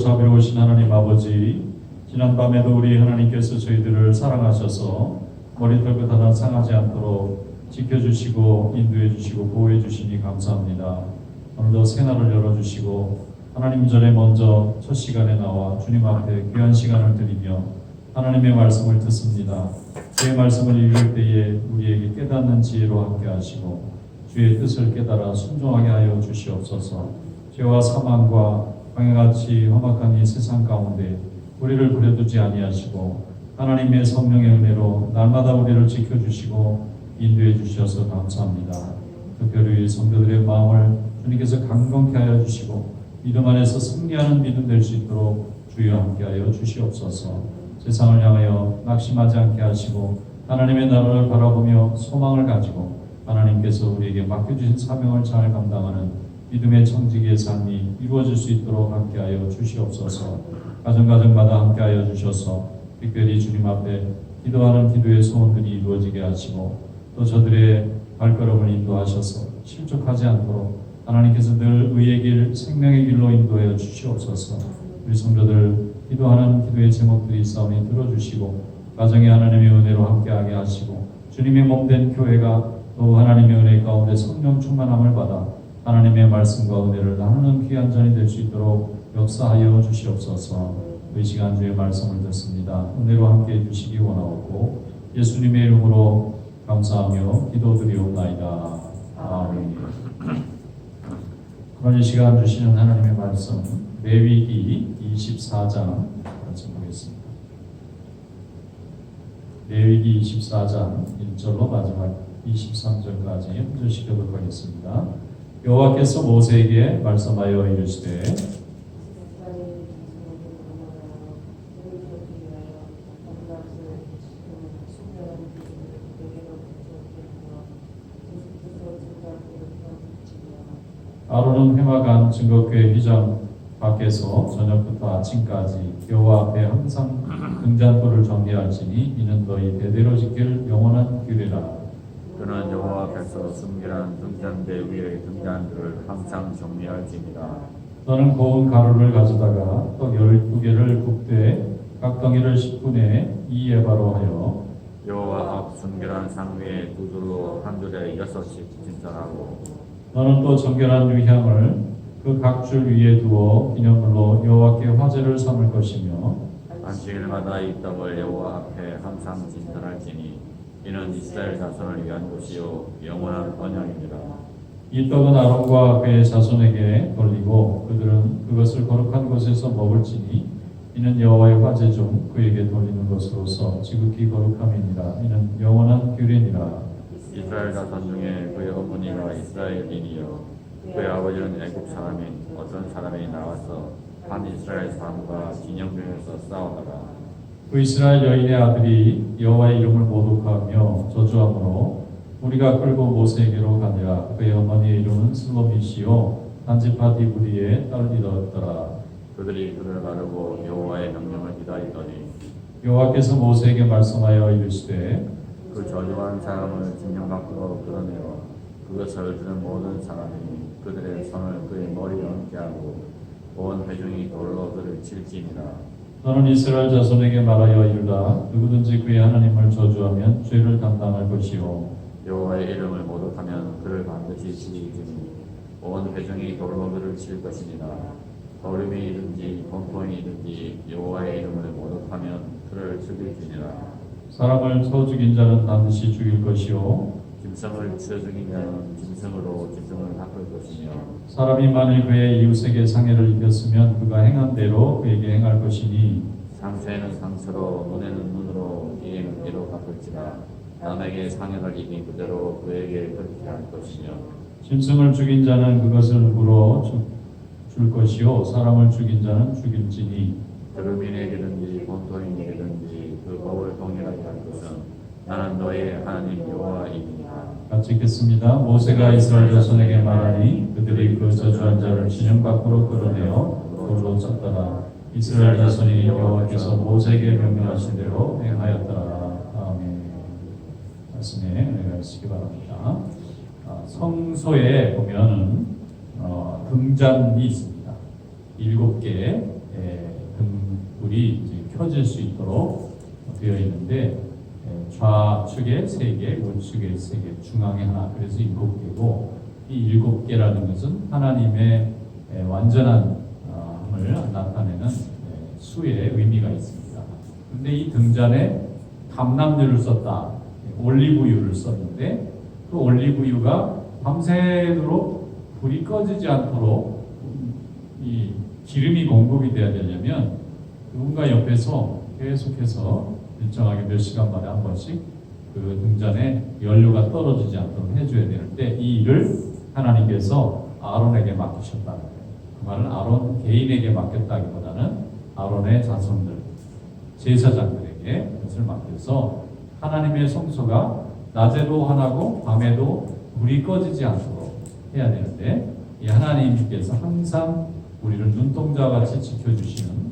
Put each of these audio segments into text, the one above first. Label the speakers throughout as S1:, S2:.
S1: 자비로우신 하나님 아버지, 지난밤에도 우리 하나님께서 저희들을 사랑하셔서 머리털끝 하나 상하지 않도록 지켜주시고 인도해주시고 보호해주시니 감사합니다. 오늘도 새날을 열어주시고 하나님 전에 먼저 첫 시간에 나와 주님 앞에 귀한 시간을 드리며 하나님의 말씀을 듣습니다. 주의 말씀을 읽을 때에 우리에게 깨닫는 지혜로 함께 하시고 주의 뜻을 깨달아 순종하게 하여 주시옵소서. 죄와 사망과 광야같이 험악한 이 세상 가운데 우리를 버려두지 아니하시고 하나님의 성령의 은혜로 날마다 우리를 지켜주시고 인도해 주셔서 감사합니다. 특별히 성도들의 마음을 주님께서 강건케 하여 주시고 믿음 안에서 승리하는 믿음 될 수 있도록 주여 함께하여 주시옵소서. 세상을 향하여 낙심하지 않게 하시고 하나님의 나라를 바라보며 소망을 가지고 하나님께서 우리에게 맡겨주신 사명을 잘 감당하는 믿음의 청지기의 삶이 이루어질 수 있도록 함께하여 주시옵소서. 가정가정마다 함께하여 주셔서 특별히 주님 앞에 기도하는 기도의 소원들이 이루어지게 하시고 또 저들의 발걸음을 인도하셔서 실족하지 않도록 하나님께서 늘 의의 길, 생명의 길로 인도하여 주시옵소서. 우리 성도들 기도하는 기도의 제목들이 있사오니 들어주시고 가정의 하나님의 은혜로 함께하게 하시고 주님의 몸된 교회가 또 하나님의 은혜 가운데 성령 충만함을 받아 하나님의 말씀과 은혜를 나누는 귀한 잔이 될 수 있도록 역사하여 주시옵소서. 이 시간 주의 말씀을 듣습니다. 은혜로 함께해 주시기 원하옵고 예수님의 이름으로 감사하며 기도드리옵나이다. 아멘. 그런 이 시간 주시는 하나님의 말씀 레위기 24장 말씀 보겠습니다. 레위기 24장 1절로 마지막 23절까지 연주시켜보도록 하겠습니다. 여호와께서 모세에게 말씀하여 이르시되 아론은 회막안 증거궤 휘장 밖에서 저녁부터 아침까지 여호와 앞에 항상 등잔불을 정리할지니 이는 너희 대대로 지킬 영원한 규례라.
S2: 그는 여호와 앞에서 순결한 등잔대 위의 등잔들을 항상 정리할지니라.
S1: 너는 고운 가루를 가져다가 떡 12개를 굽되 각 덩이를 10분의 2에바로 하여
S2: 여호와 앞 순결한 상 위에 두 줄로 한 줄에 6씩 진설하고
S1: 너는 또 정결한 유향을 그 각 줄 위에 두어 기념물로 여호와께 화제를 삼을 것이며
S2: 안식일마다 이 떡을 여호와 앞에 항상 진설할지니 이는 이스라엘 자손을 위한 것이요 영원한 언약이니라.
S1: 이 떡은 아론과 그의 자손에게 돌리고 그들은 그것을 거룩한 곳에서 먹을지니 이는 여호와의 화제 중 그에게 돌리는 것으로서 지극히 거룩함이니라. 이는 영원한 규례니라.
S2: 이스라엘 자손 중에 그의 어머니가 이스라엘인이요 그의 아버지는 애굽 사람인 어떤 사람이 나와서 한 이스라엘 사람과 진영중에서 싸우다가
S1: 그 이스라엘 여인의 아들이 여호와의 이름을 모독하며 저주함으로 우리가 끌고 모세에게로 가니라. 그의 어머니의 이름은 슬로미시요 단지파 디브리의 딸이더라.
S2: 그들이 그를 가르고 여호와의 명령을 기다리더니
S1: 여호와께서 모세에게 말씀하여 이르시되
S2: 그 저주한 사람을 진영 밖으로 끌어내어 그것을 들은 모든 사람이 그들의 손을 그의 머리에 얹게 하고 온 회중이 돌로 그를 칠지니라.
S1: 너는 이스라엘 자손에게 말하여 이르라. 누구든지 그의 하나님을 저주하면 죄를 담당할 것이요
S2: 여호와의 이름을 모독하면 그를 반드시 죽이리니 온 회중이 돌로 그를 칠 것이니라. 거름이든지 곰팡이든지 여호와의 이름을 모독하면 그를 죽일지니라.
S1: 사람을 쳐 죽인 자는 반드시 죽일 것이요
S2: 짐승을 쳐 죽인 자는 짐승으로 짐승을 갚을 것이며
S1: 사람이 만일 그의 이웃에게 상해를 입혔으면 그가 행한 대로 그에게 행할 것이니
S2: 상처에는 상처로 눈에는 눈으로 이에는 이로 갚을지라. 남에게 상해를 입힌 그대로 그에게 그렇게 할 것이며
S1: 짐승을 죽인 자는 그것을 물어 줄 것이요 사람을 죽인 자는 죽일지니
S2: 거름이내기든지 곰팡이내기든지 그 법을 동일하게 할 것은 나는 너의 하나님 여호와이니라.
S1: 같이 읽겠습니다. 모세가 이스라엘 자손에게 말하니 그들이 그 저주한 자를 진영 밖으로 끌어내어 돌로 쳤더라. 이스라엘 자손이 여호와께서 모세에게 명령하신 대로 행하였더라. 아멘. 말씀에 은혜가 있으시기 바랍니다. 성소에 보면은 등잔이 있습니다. 7개 불이 이제 켜질 수 있도록 되어 있는데 좌측에 3개, 우측에 3개, 중앙에 하나, 그래서 7개고 이 7개라는 것은 하나님의 완전한 함을 나타내는 수의 의미가 있습니다. 그런데 이 등잔에 감람유를 썼다, 올리브유를 썼는데 그 올리브유가 밤새도록 불이 꺼지지 않도록 이 기름이 공급이 돼야 되려면 누군가 옆에서 계속해서 일정하게 몇 시간마다 한 번씩 그 등잔에 연료가 떨어지지 않도록 해줘야 되는데 이 일을 하나님께서 아론에게 맡기셨다는 거예요. 그 말은 아론 개인에게 맡겼다기보다는 아론의 자손들, 제사장들에게 그것을 맡겨서 하나님의 성소가 낮에도 환하고 밤에도 불이 꺼지지 않도록 해야 되는데 이 하나님께서 항상 우리를 눈동자와 같이 지켜주시는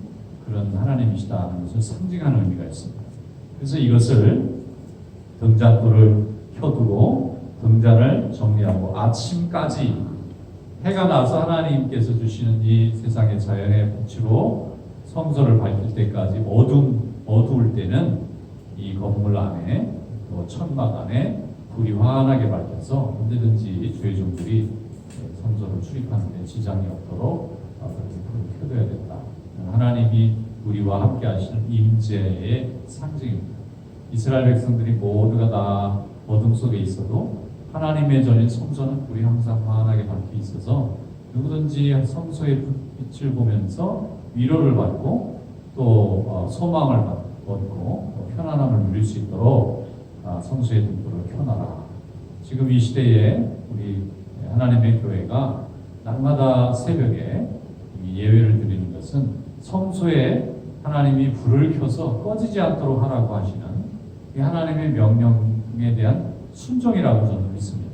S1: 그런 하나님이시다는 것을 상징하는 의미가 있습니다. 그래서 이것을 등잔불을 켜두고 등잔을 정리하고 아침까지 해가 나서 하나님께서 주시는 이 세상의 자연의 빛으로 성소를 밝힐 때까지 어두울 때는 이 건물 안에 또 천막 안에 불이 환하게 밝혀서 언제든지 주의 종들이 성소를 출입하는 데 지장이 없도록 그렇게 불을 켜둬야 된다. 하나님이 우리와 함께 하시는 임재의 상징입니다. 이스라엘 백성들이 모두가 다 어둠 속에 있어도 하나님의 전인 성소는 불이 항상 환하게 밝혀 있어서 누구든지 성소의 빛을 보면서 위로를 받고 또 소망을 얻고 편안함을 누릴 수 있도록 성소의 등불을 켜놔라. 지금 이 시대에 우리 하나님의 교회가 날마다 새벽에 예배를 드리는 것은 성소에 하나님이 불을 켜서 꺼지지 않도록 하라고 하시는 이 하나님의 명령에 대한 순종이라고 저는 믿습니다.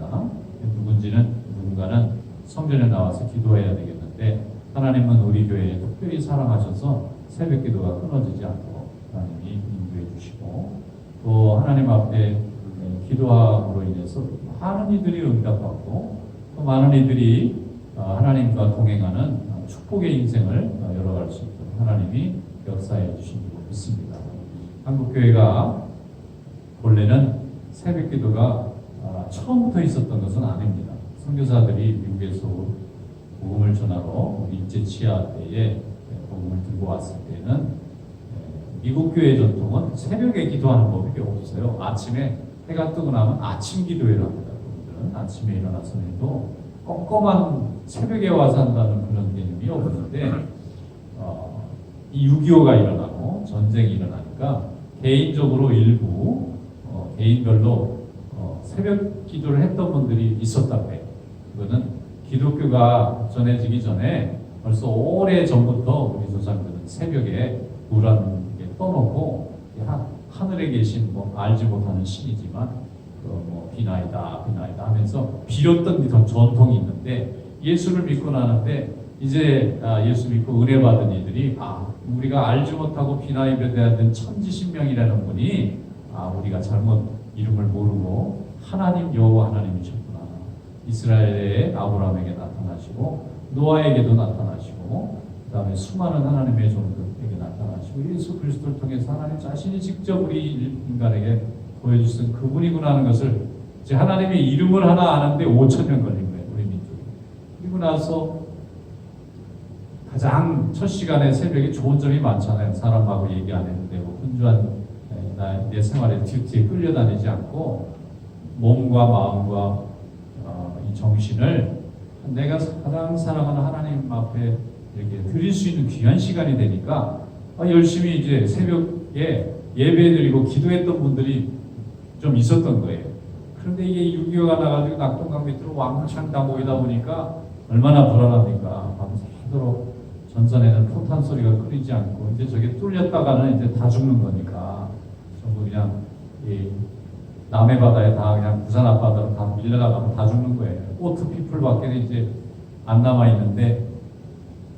S1: 누군가는 성전에 나와서 기도해야 되겠는데 하나님은 우리 교회에 특별히 사랑하셔서 새벽 기도가 끊어지지 않도록 하나님이 인도해 주시고 또 하나님 앞에 기도함으로 인해서 많은 이들이 응답받고 또 많은 이들이 하나님과 동행하는 축복의 인생을 열어갈 수 있도록 하나님이 역사해 주신 줄 믿습니다. 한국교회가 본래는 새벽 기도가 처음부터 있었던 것은 아닙니다. 선교사들이 미국에서 복음을 전하러 일제 치하 때에 복음을 들고 왔을 때는 미국 교회 전통은 새벽에 기도하는 법이 없어요. 아침에 해가 뜨고 나면 아침 기도회를 합니다. 그분들은 아침에 일어나서 해도 껌껌한 새벽에 와서 한다는 그런 개념이 없는데 이 6.25가 일어나고 전쟁이 일어나니까 개인적으로 일부 개인별로 새벽 기도를 했던 분들이 있었다고 해요. 그거는 기독교가 전해지기 전에 벌써 오래 전부터 우리 조상들은 새벽에 불안 떠놓고 하늘에 계신 알지 못하는 신이지만 비나이다 하면서 빌었던 전통이 있는데 예수를 믿고 나는데 이제 예수 믿고 은혜 받은 이들이 우리가 알지 못하고 비나이에 대한 천지신명이라는 분이 우리가 잘못 이름을 모르고 하나님 여호와 하나님이셨구나. 이스라엘의 아브라함에게 나타나시고 노아에게도 나타나시고 그 다음에 수많은 하나님의 종들에게 나타나시고 예수 그리스도를 통해서 하나님 자신이 직접 우리 인간에게 보여주신 그분이구나 하는 것을 이제 하나님의 이름을 하나 아는데 5,000년 걸린 거예요. 우리 민족이. 그리고 나서 가장 첫 시간에 새벽에 좋은 점이 많잖아요. 사람하고 얘기 안 해도 되고 분주한 내 생활의 듀티에 끌려다니지 않고 몸과 마음과 이 정신을 내가 가장 사랑하는 하나님 앞에 이렇게 드릴 수 있는 귀한 시간이 되니까 열심히 이제 새벽에 예배드리고 기도했던 분들이 좀 있었던 거예요. 그런데 이게 6.25가 나가지고 낙동강 밑으로 왕창 다 모이다 보니까 얼마나 불안합니까? 밤새도록 전선에는 포탄 소리가 끊이지 않고 이제 저게 뚫렸다가는 이제 다 죽는 거니까 전부 그냥 이 남해 바다에 다 그냥 부산 앞바다로 다 밀려나가면 다 죽는 거예요. 보트피플밖에 이제 안 남아 있는데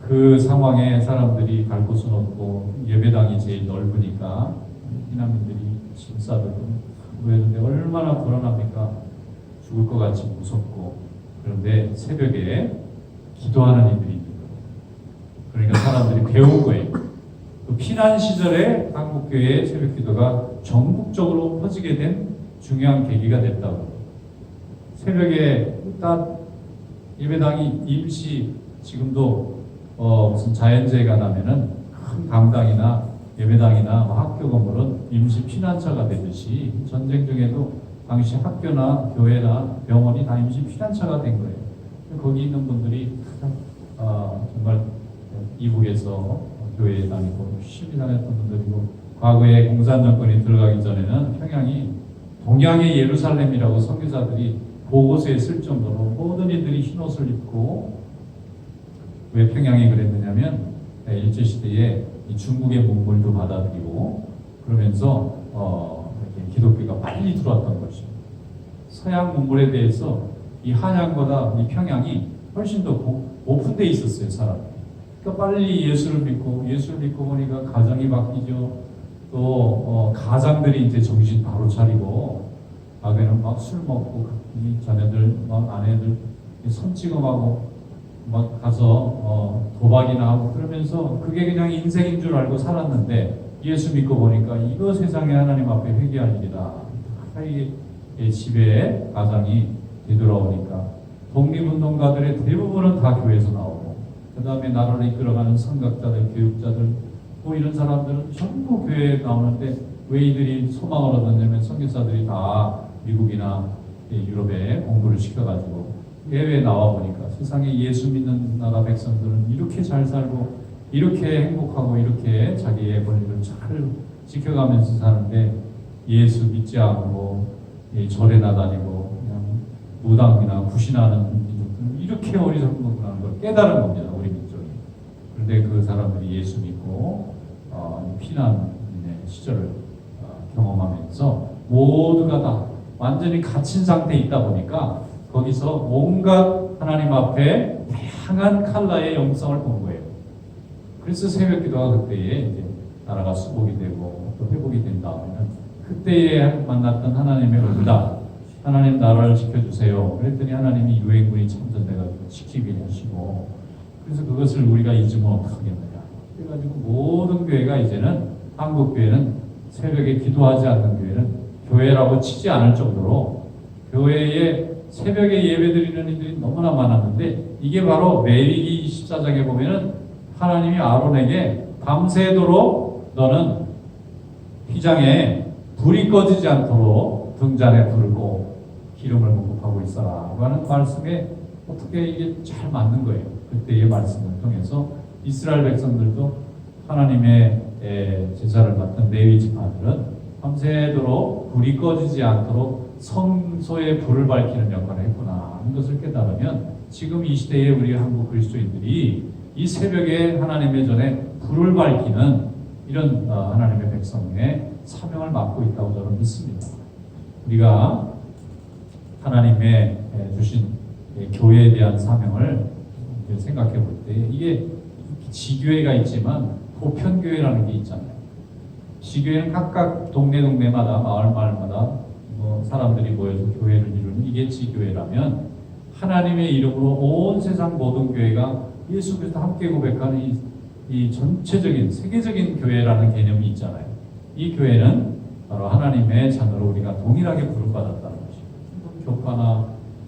S1: 그 상황에 사람들이 갈 곳은 없고 예배당이 제일 넓으니까 피난민들이 신사들도 그랬는데 얼마나 불안합니까? 죽을 것 같이 무섭고 그런데 새벽에 기도하는 이들이 있는 거예요. 그러니까 사람들이 배운 거예요. 그 그 피난 시절에 한국교회의 새벽기도가 전국적으로 퍼지게 된 중요한 계기가 됐다고. 새벽에 딱 예배당이 임시 지금도 무슨 자연재해가 나면은 큰 강당이나 예배당이나 학교 건물은 임시 피난처가 되듯이 전쟁 중에도 당시 학교나 교회나 병원이 다 임시 피난처가 된 거예요. 거기 있는 분들이 정말 이북에서 교회에 다니고 열심히 다녔던 분들이고, 과거에 공산 정권이 들어가기 전에는 평양이 동양의 예루살렘이라고 선교사들이 보고서에 쓸 정도로 모든 이들이 흰 옷을 입고, 왜 평양이 그랬느냐면 일제시대에 이 중국의 문물도 받아들이고 그러면서 이렇게 기독교가 빨리 들어왔던 것이죠. 서양 문물에 대해서 이 한양보다 이 평양이 훨씬 더 오픈되어 있었어요, 사람. 그러니까 빨리 예수를 믿고 보니까 가정이 바뀌죠. 또 가장들이 이제 정신 바로 차리고, 과거에는 막 술 먹고 이 자녀들, 막 아내들 손 찍어가고 막 가서 도박이나 하고 그러면서 그게 그냥 인생인 줄 알고 살았는데, 예수 믿고 보니까 이거 세상에 하나님 앞에 회개할 일이다. 이 집에 가장이 되돌아오니까 독립운동가들의 대부분은 다 교회에서 나오고, 그 다음에 나라를 이끌어가는 선각자들, 교육자들, 뭐 이런 사람들은 전부 교회에 나오는데, 왜 이들이 소망을 얻었냐면 선교사들이 다 미국이나 유럽에 공부를 시켜가지고 해외에 나와 보니까 세상에 예수 믿는 나라 백성들은 이렇게 잘 살고 이렇게 행복하고 이렇게 자기의 권리를 잘 지켜가면서 사는데, 예수 믿지 않고 절에나 다니고 그냥 무당이나 구신하는 민족들은 이렇게 어리석은 걸 깨달은 겁니다, 우리 민족이. 그런데 그 사람들이 예수 믿고 피난 시절을 경험하면서 모두가 다 완전히 갇힌 상태에 있다 보니까 거기서 온갖 하나님 앞에 다양한 컬러의 영성을 본 거예요. 그래서 새벽기도가 그때에 이제 나라가 수복이 되고 또 회복이 된 다음에는 그때에 만났던 하나님의 응답, 하나님 나라를 지켜주세요. 그랬더니 하나님이 유엔군이 참전돼가지고 지키게 하시고, 그래서 그것을 우리가 잊으면 어떡하겠느냐. 그래가지고 모든 교회가 이제는, 한국 교회는 새벽에 기도하지 않는 교회는 교회라고 치지 않을 정도로 교회에 새벽에 예배드리는 이들이 너무나 많았는데, 이게 바로 레위기 24장에 보면은 하나님이 아론에게 밤새도록 너는 휘장에 불이 꺼지지 않도록 등잔에 불을 고 기름을 공급하고 있어라 하는 말씀에 어떻게 이게 잘 맞는 거예요. 그때의 말씀을 통해서 이스라엘 백성들도 하나님의 제사를 맡은 레위 지파들은 밤새도록 불이 꺼지지 않도록 성소에 불을 밝히는 역할을 했구나 하는 것을 깨달으면, 지금 이 시대에 우리 한국 그리스도인들이 이 새벽에 하나님의 전에 불을 밝히는 이런 하나님의 백성의 사명을 맡고 있다고 저는 믿습니다. 우리가 하나님의 주신 교회에 대한 사명을 생각해 볼 때, 이게 지교회가 있지만 보편교회라는 게 있잖아요. 지교회는 각각 동네마다, 마을마다 사람들이 모여서 교회를 이루는 이게 지교회라면, 하나님의 이름으로 온 세상 모든 교회가 예수 그리스도 함께 고백하는 이 전체적인 세계적인 교회라는 개념이 있잖아요. 이 교회는 바로 하나님의 자녀로 우리가 동일하게 부름받았다는 것입니다. 교파나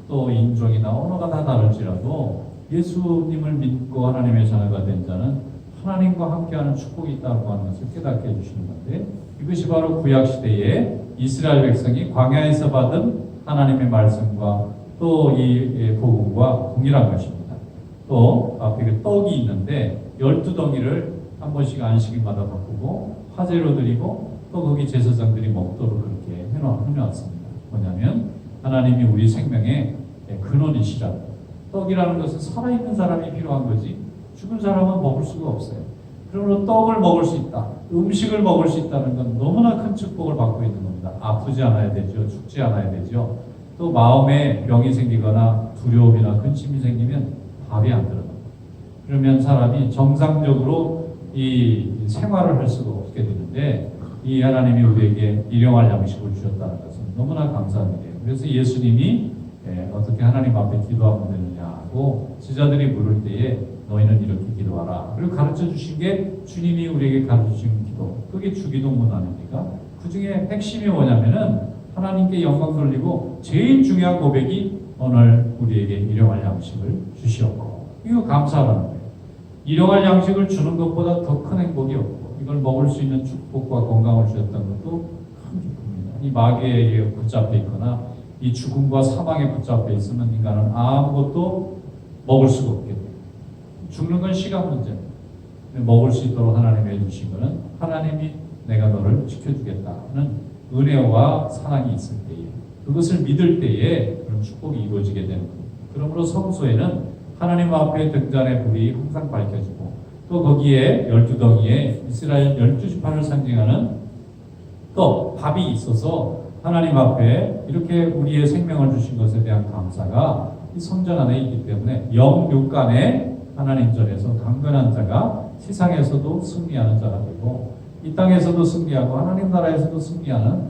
S1: 또 인종이나 언어가 다 다를지라도 예수님을 믿고 하나님의 자녀가 된 자는 하나님과 함께하는 축복이 있다고 하는 것을 깨닫게 해주시는 건데, 이것이 바로 구약시대에 이스라엘 백성이 광야에서 받은 하나님의 말씀과 또 이 복음과 동일한 것입니다. 또 앞에 그 떡이 있는데 12덩이를 한 번씩 안식일마다 바꾸고 화제로 드리고 또 거기 제사장들이 먹도록 그렇게 해놓았습니다. 뭐냐면 하나님이 우리 생명의 근원이시라. 떡이라는 것은 살아있는 사람이 필요한 거지 죽은 사람은 먹을 수가 없어요. 그러므로 떡을 먹을 수 있다, 음식을 먹을 수 있다는 건 너무나 큰 축복을 받고 있는 겁니다. 아프지 않아야 되죠. 죽지 않아야 되죠. 또 마음에 병이 생기거나 두려움이나 근심이 생기면 밥이 안 들어갑니다. 그러면 사람이 정상적으로 이 생활을 할 수가 없게 되는데, 이 하나님이 우리에게 일용할 양식을 주셨다는 것은 너무나 감사한 일이에요. 그래서 예수님이 어떻게 하나님 앞에 기도하면 되느냐 하고 제자들이 물을 때에 너희는 이렇게 기도하라. 그리고 가르쳐 주신 게 주님이 우리에게 가르쳐 주신 기도. 그게 주기도문 아닙니까? 그 중에 핵심이 뭐냐면은 하나님께 영광 돌리고 제일 중요한 고백이 오늘 우리에게 일용할 양식을 주시옵고. 이거 감사하라는 거예요. 일용할 양식을 주는 것보다 더 큰 행복이 없고 이걸 먹을 수 있는 축복과 건강을 주셨다는 것도 큰 기쁨입니다. 이 마귀에게 붙잡혀 있거나 이 죽음과 사망에 붙잡혀 있으면 인간은 아무것도 먹을 수가 없게 돼요. 죽는 건 시간 문제입니다. 먹을 수 있도록 하나님이 해주신 것은 하나님이 내가 너를 지켜주겠다는 은혜와 사랑이 있을 때에 그것을 믿을 때에 그런 축복이 이루어지게 되는 겁니다. 그러므로 성소에는 하나님 앞에 등잔의 불이 항상 밝혀지고 또 거기에 12덩이에 이스라엘 12지파를 상징하는 또 밥이 있어서 하나님 앞에 이렇게 우리의 생명을 주신 것에 대한 감사가 이 성전 안에 있기 때문에 영육간에 하나님 전에서 강건한 자가 세상에서도 승리하는 자가 되고 이 땅에서도 승리하고 하나님 나라에서도 승리하는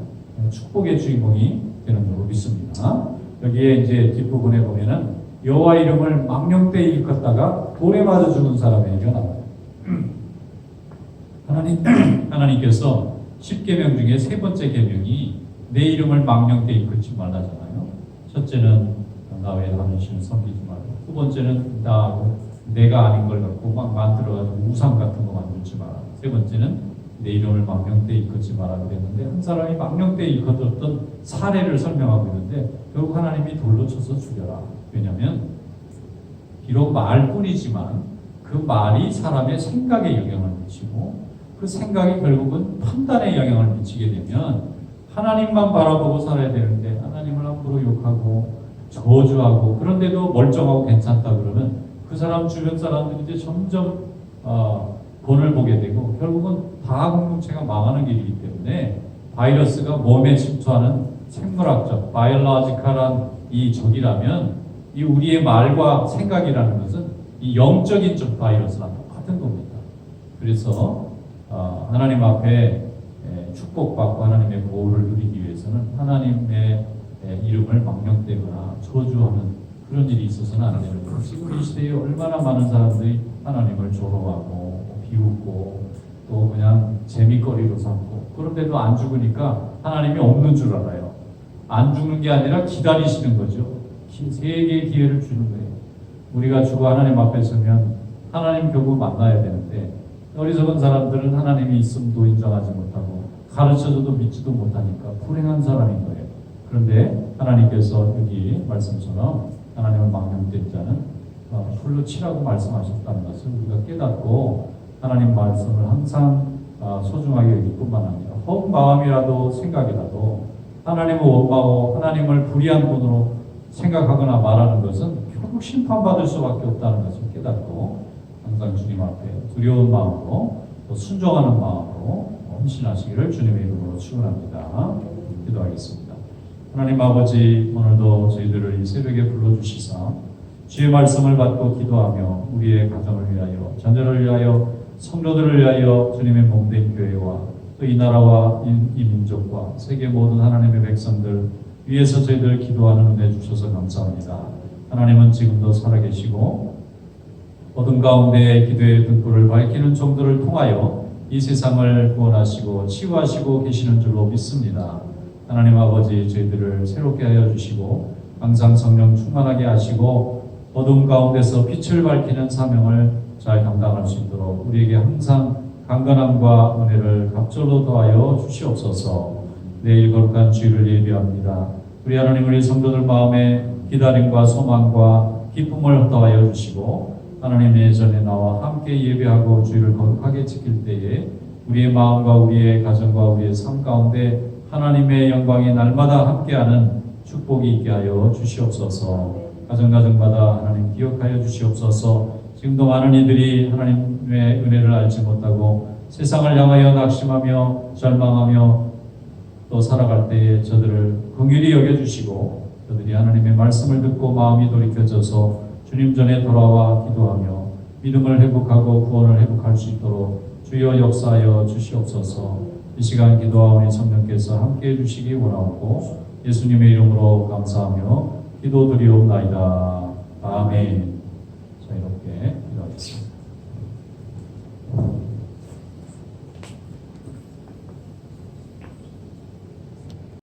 S1: 축복의 주인공이 되는 줄로 믿습니다. 여기에 이제 뒷부분에 보면은 여호와 이름을 망령되이 일컫다가 돌에 맞아 죽은 사람의 얘기가 나와요. 하나님께서 10계명 중에 세 번째 계명이 내 이름을 망령되이 일컫지 말라잖아요. 첫째는 나 외에 다른 신을 섬기지 말고, 두 번째는 내가 아닌 걸 갖고 막 만들어가지고 우상 같은 거 만들지 마라. 세 번째는 내 이름을 망령되이 일컫지 마라 그랬는데 한 사람이 망령되이 일컫었던 사례를 설명하고 있는데 결국 하나님이 돌로 쳐서 죽여라. 왜냐하면 비록 말뿐이지만 그 말이 사람의 생각에 영향을 미치고 그 생각이 결국은 판단에 영향을 미치게 되면 하나님만 바라보고 살아야 되는데 하나님을 함부로 욕하고 저주하고 그런데도 멀쩡하고 괜찮다 그러면 그 사람 주변 사람들이 이제 점점 본을 보게 되고 결국은 다 공동체가 망하는 길이기 때문에 바이러스가 몸에 침투하는 생물학적 바이올로지컬한 이 적이라면 이 우리의 말과 생각이라는 것은 이 영적인 적 바이러스랑 똑같은 겁니다. 그래서 하나님 앞에 축복받고 하나님의 보호를 누리기 위해서는 하나님의 이름을 망령되거나 저주하는 그런 일이 있어서는 안 되는 거예요. 지금 이 시대에 얼마나 많은 사람들이 하나님을 조롱하고 비웃고 또 그냥 재미거리로 삼고 그런데도 안 죽으니까 하나님이 없는 줄 알아요. 안 죽는 게 아니라 기다리시는 거죠. 세 개의 기회를 주는 거예요. 우리가 죽어 하나님 앞에 서면 하나님 결국 만나야 되는데 어리석은 사람들은 하나님이 있음도 인정하지 못하고 가르쳐줘도 믿지도 못하니까 불행한 사람인 거예요. 그런데 하나님께서 여기 말씀처럼 하나님을 망령된 자는 불로 치라고 말씀하셨다는 것을 우리가 깨닫고 하나님 말씀을 항상 소중하게 여길 뿐만 아니라 허운 마음이라도 생각이라도 하나님을 원망하고 하나님을 불의한 분으로 생각하거나 말하는 것은 결국 심판받을 수밖에 없다는 것을 깨닫고 항상 주님 앞에 두려운 마음으로 또 순종하는 마음으로 헌신하시기를 주님의 이름으로 축원합니다. 기도하겠습니다. 하나님 아버지, 오늘도 저희들을 이 새벽에 불러주시사 주의 말씀을 받고 기도하며 우리의 가정을 위하여, 자녀를 위하여, 성도들을 위하여 주님의 몸된 교회와 또 이 나라와 이 민족과 세계 모든 하나님의 백성들 위해서 저희들 기도하는 은혜 주셔서 감사합니다. 하나님은 지금도 살아계시고 어둠 가운데 기도의 등불을 밝히는 종들을 통하여 이 세상을 구원하시고 치유하시고 계시는 줄로 믿습니다. 하나님 아버지, 저희들을 새롭게 하여 주시고 항상 성령 충만하게 하시고 어둠 가운데서 빛을 밝히는 사명을 잘 감당할 수 있도록 우리에게 항상 강건함과 은혜를 갑절로 더하여 주시옵소서. 내일 거룩한 주일을 예비합니다. 우리 하나님, 우리 성도들 마음에 기다림과 소망과 기쁨을 더하여 주시고 하나님의 전에 나와 함께 예배하고 주일을 거룩하게 지킬 때에 우리의 마음과 우리의 가정과 우리의 삶 가운데 하나님의 영광이 날마다 함께하는 축복이 있게 하여 주시옵소서. 가정가정마다 하나님 기억하여 주시옵소서. 지금도 많은 이들이 하나님의 은혜를 알지 못하고 세상을 향하여 낙심하며 절망하며 또 살아갈 때에 저들을 긍휼히 여겨주시고 저들이 하나님의 말씀을 듣고 마음이 돌이켜져서 주님 전에 돌아와 기도하며 믿음을 회복하고 구원을 회복할 수 있도록 주여 역사하여 주시옵소서. 이 시간 기도하오니 성령께서 함께해 주시기 원하옵고 예수님의 이름으로 감사하며 기도드리옵나이다. 아멘. 자유롭게 기도하시옵소서. 기도하겠습니다.